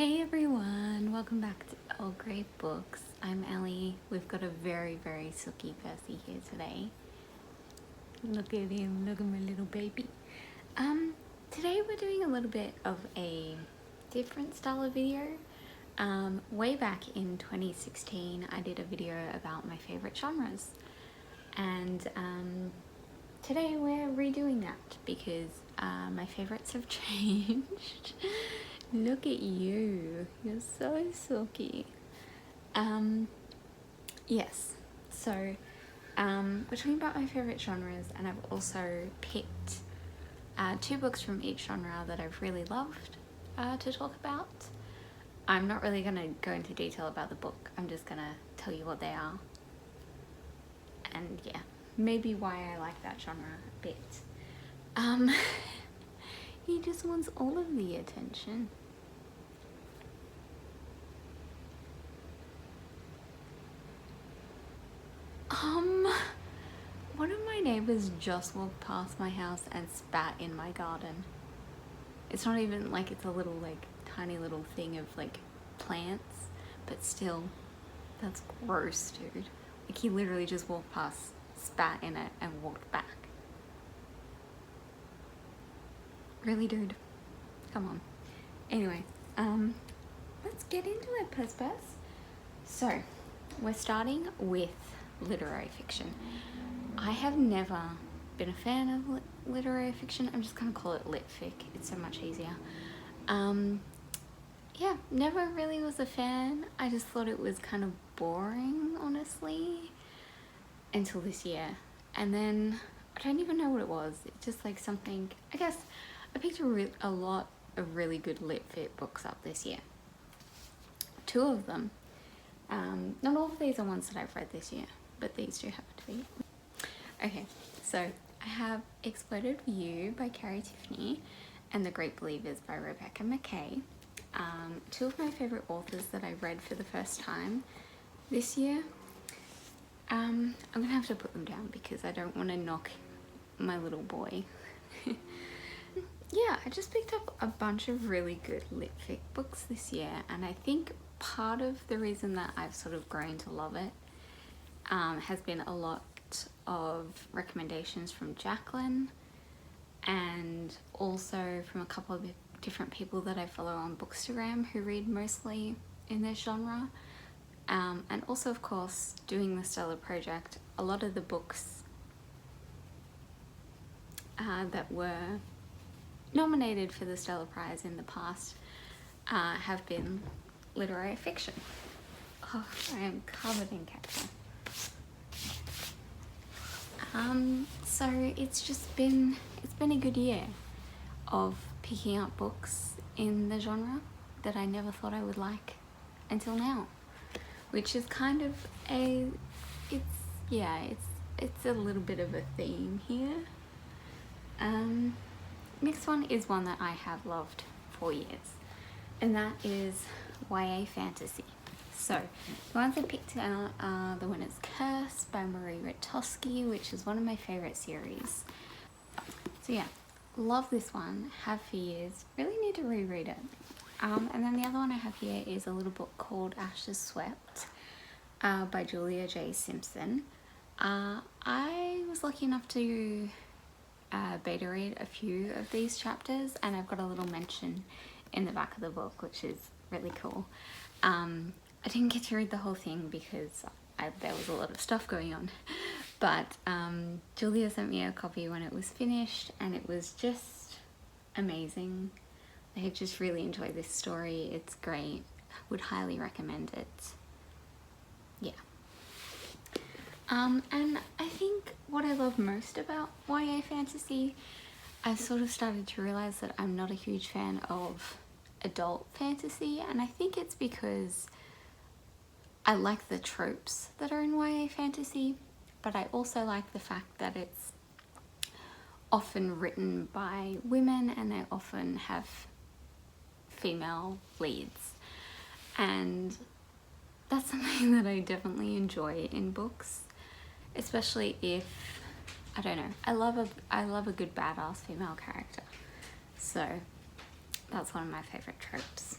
Hey everyone, welcome back to Old Grey Books. I'm Ellie. We've got a very sooky Percy here today. Look at him, look at my little baby. Today we're doing a little bit of a different style of video. Way back in 2016 I did a video about my favourite genres, and today we're redoing that because my favourites have changed. Look at you, you're so silky. Yes, so we're talking about my favourite genres, and I've also picked 2 books from each genre that I've really loved to talk about. I'm not really going to go into detail about the book, I'm just going to tell you what they are. And yeah, maybe why I like that genre a bit. He just wants all of the attention. One of my neighbors just walked past my house and spat in my garden. It's not even like it's a little tiny little thing of plants, but still, that's gross, dude. Like, he literally just walked past, spat in it, and walked back. Really, dude? Come on. Anyway, let's get into it, Pus. So, we're starting with literary fiction. I have never been a fan of literary fiction. I'm just gonna call it lit fic. It's so much easier. Yeah, never really was a fan. I just thought it was kind of boring, honestly, until this year. And then I don't even know what it was. It's just like something, I guess I picked a lot of really good lit fic books up this year. 2 of them. Not all of these are ones that I've read this year, but these do happen to be. Okay, so I have Exploded for You by Carrie Tiffany and The Great Believers by Rebecca Mackay. 2 of my favourite authors that I read for the first time this year. I'm gonna have to put them down because I don't want to knock my little boy. Yeah, I just picked up a bunch of really good lit fic books this year, and I think part of the reason that I've sort of grown to love it has been a lot of recommendations from Jacqueline, and also from a couple of different people that I follow on Bookstagram who read mostly in this genre, and also of course doing the Stellar Project. A lot of the books that were nominated for the Stellar Prize in the past have been literary fiction. Oh, I am covered in cacti. So it's been a good year of picking up books in the genre that I never thought I would like until now, which is kind of it's a little bit of a theme here. Next one is one that I have loved for years, and that is YA fantasy. So, the ones I picked out are The Winner's Curse by Marie Rutosky, which is one of my favourite series. So yeah, love this one, have for years, really need to reread it. And then the other one I have here is a little book called Ashes Swept by Julia J. Simpson. I was lucky enough to beta read a few of these chapters, and I've got a little mention in the back of the book, which is really cool. I didn't get to read the whole thing because there was a lot of stuff going on, but Julia sent me a copy when it was finished, and it was just amazing. I just really enjoyed this story. It's great. Would highly recommend it. Yeah. And I think what I love most about YA fantasy, I've sort of started to realize that I'm not a huge fan of adult fantasy, and I think it's because I like the tropes that are in YA fantasy, but I also like the fact that it's often written by women and they often have female leads, and that's something that I definitely enjoy in books, especially if, I don't know, I love a good badass female character, so that's one of my favorite tropes.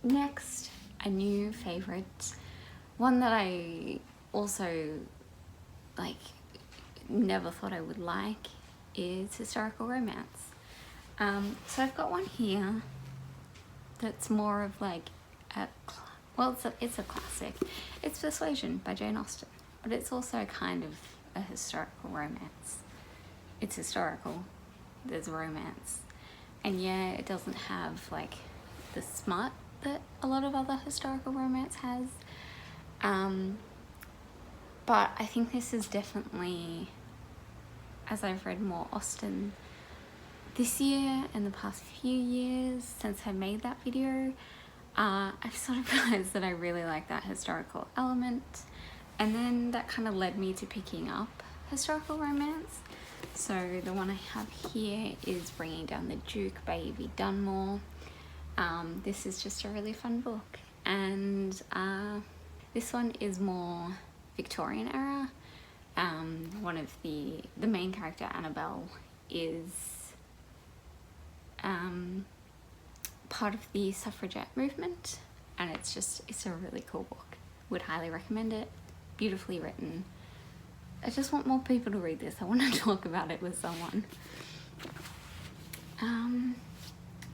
Next, a new favorite, one that I also like never thought I would like, is historical romance. So I've got one here that's more of like it's a classic. It's Persuasion by Jane Austen, but it's also kind of a historical romance. It's historical, there's romance, and yeah, it doesn't have like the smut that a lot of other historical romance has, but I think this is definitely, as I've read more Austen this year and the past few years since I made that video, I've sort of realized that I really like that historical element, and then that kind of led me to picking up historical romance. So the one I have here is Bringing Down the Duke by Evie Dunmore. This is just a really fun book, and this one is more Victorian era. One of the main character, Annabelle, is part of the suffragette movement, and it's a really cool book. Would highly recommend it. Beautifully written. I just want more people to read this. I want to talk about it with someone.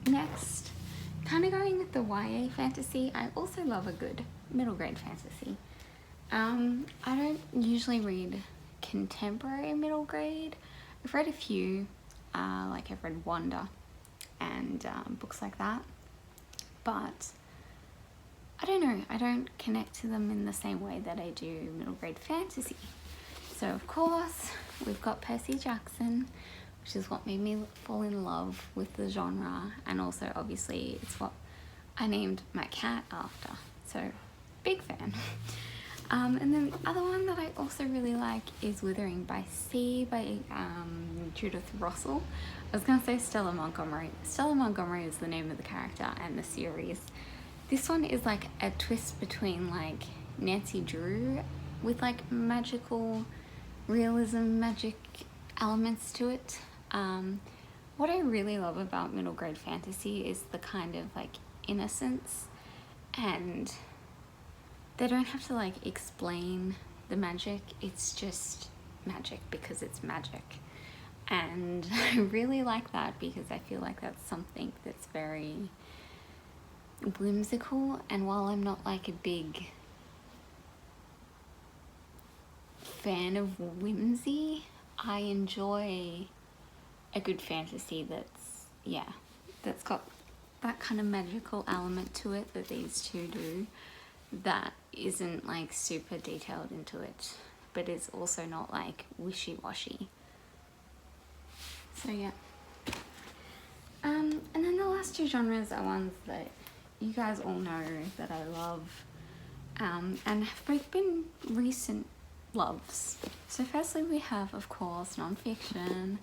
Next, kind of going with the YA fantasy, I also love a good middle grade fantasy. I don't usually read contemporary middle grade. I've read a few, like I've read Wonder and books like that, but I don't know, I don't connect to them in the same way that I do middle grade fantasy. So of course we've got Percy Jackson, which is what made me fall in love with the genre, and also obviously it's what I named my cat after, so big fan. And then the other one that I also really like is Withering by Sea by Judith Russell. I was going to say Stella Montgomery. Stella Montgomery is the name of the character and the series. This one is like a twist between like Nancy Drew with like magical realism, magic elements to it. What I really love about middle grade fantasy is the kind of like innocence, and they don't have to like explain the magic, it's just magic because it's magic. And I really like that because I feel like that's something that's very whimsical, and while I'm not like a big fan of whimsy, I enjoy a good fantasy that's got that kind of magical element to it that these two do, that isn't like super detailed into it, but it's also not like wishy-washy. So yeah. And then the last two genres are ones that you guys all know that I love, and have both been recent loves. So firstly we have, of course, non-fiction.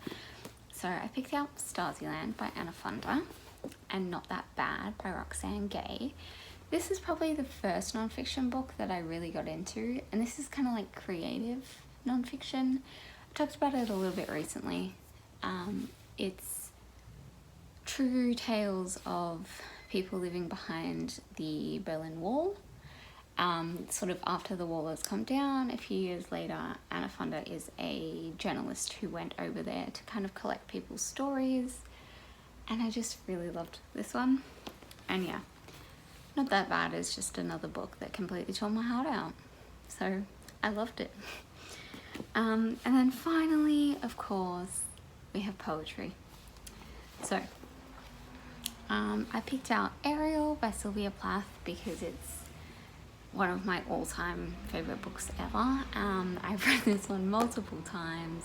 So I picked up Stasiland by Anna Funder and Not That Bad by Roxane Gay. This is probably the first non-fiction book that I really got into, and this is kind of like creative non-fiction. I talked about it a little bit recently. It's true tales of people living behind the Berlin Wall. Sort of after the wall has come down, a few years later, Anna Funder is a journalist who went over there to kind of collect people's stories, and I just really loved this one. And yeah, Not That Bad is just another book that completely tore my heart out, so I loved it. And then finally, of course, we have poetry. So I picked out Ariel by Sylvia Plath because it's one of my all-time favorite books ever. I've read this one multiple times.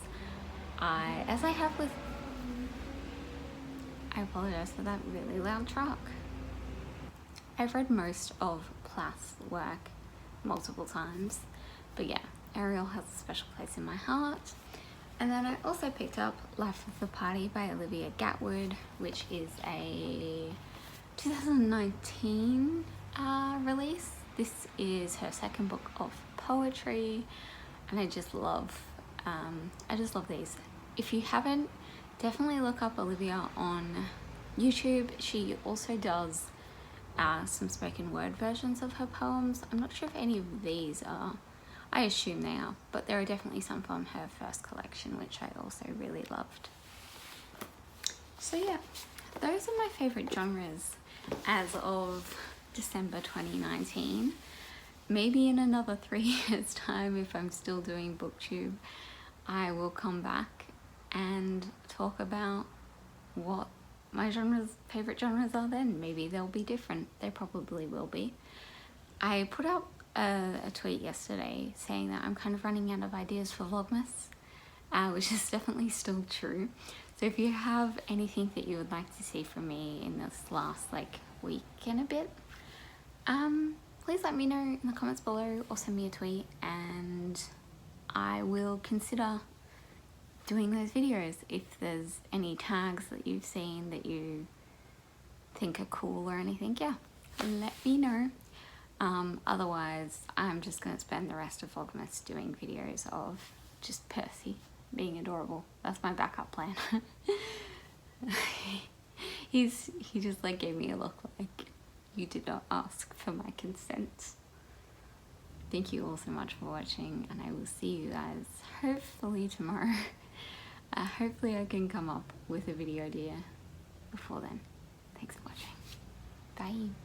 I apologize for that really loud truck. I've read most of Plath's work multiple times, but yeah, Ariel has a special place in my heart. And then I also picked up Life of the Party by Olivia Gatwood, which is a 2019 release. This is her second book of poetry, and I just love these. If you haven't, definitely look up Olivia on YouTube. She also does some spoken word versions of her poems. I'm not sure if any of these are. I assume they are, but there are definitely some from her first collection, which I also really loved. So yeah, those are my favourite genres as of December 2019. Maybe in another 3 years' time, if I'm still doing booktube, I will come back and talk about what my favourite genres are then. Maybe they'll be different. They probably will be. I put up a tweet yesterday saying that I'm kind of running out of ideas for Vlogmas, which is definitely still true. So if you have anything that you would like to see from me in this last week and a bit, please let me know in the comments below or send me a tweet, and I will consider doing those videos. If there's any tags that you've seen that you think are cool or anything, yeah, let me know. Otherwise, I'm just going to spend the rest of Vlogmas doing videos of just Percy being adorable. That's my backup plan. He just gave me a look like, you did not ask for my consent. Thank you all so much for watching, and I will see you guys hopefully tomorrow. Hopefully I can come up with a video idea before then. Thanks for watching. Bye.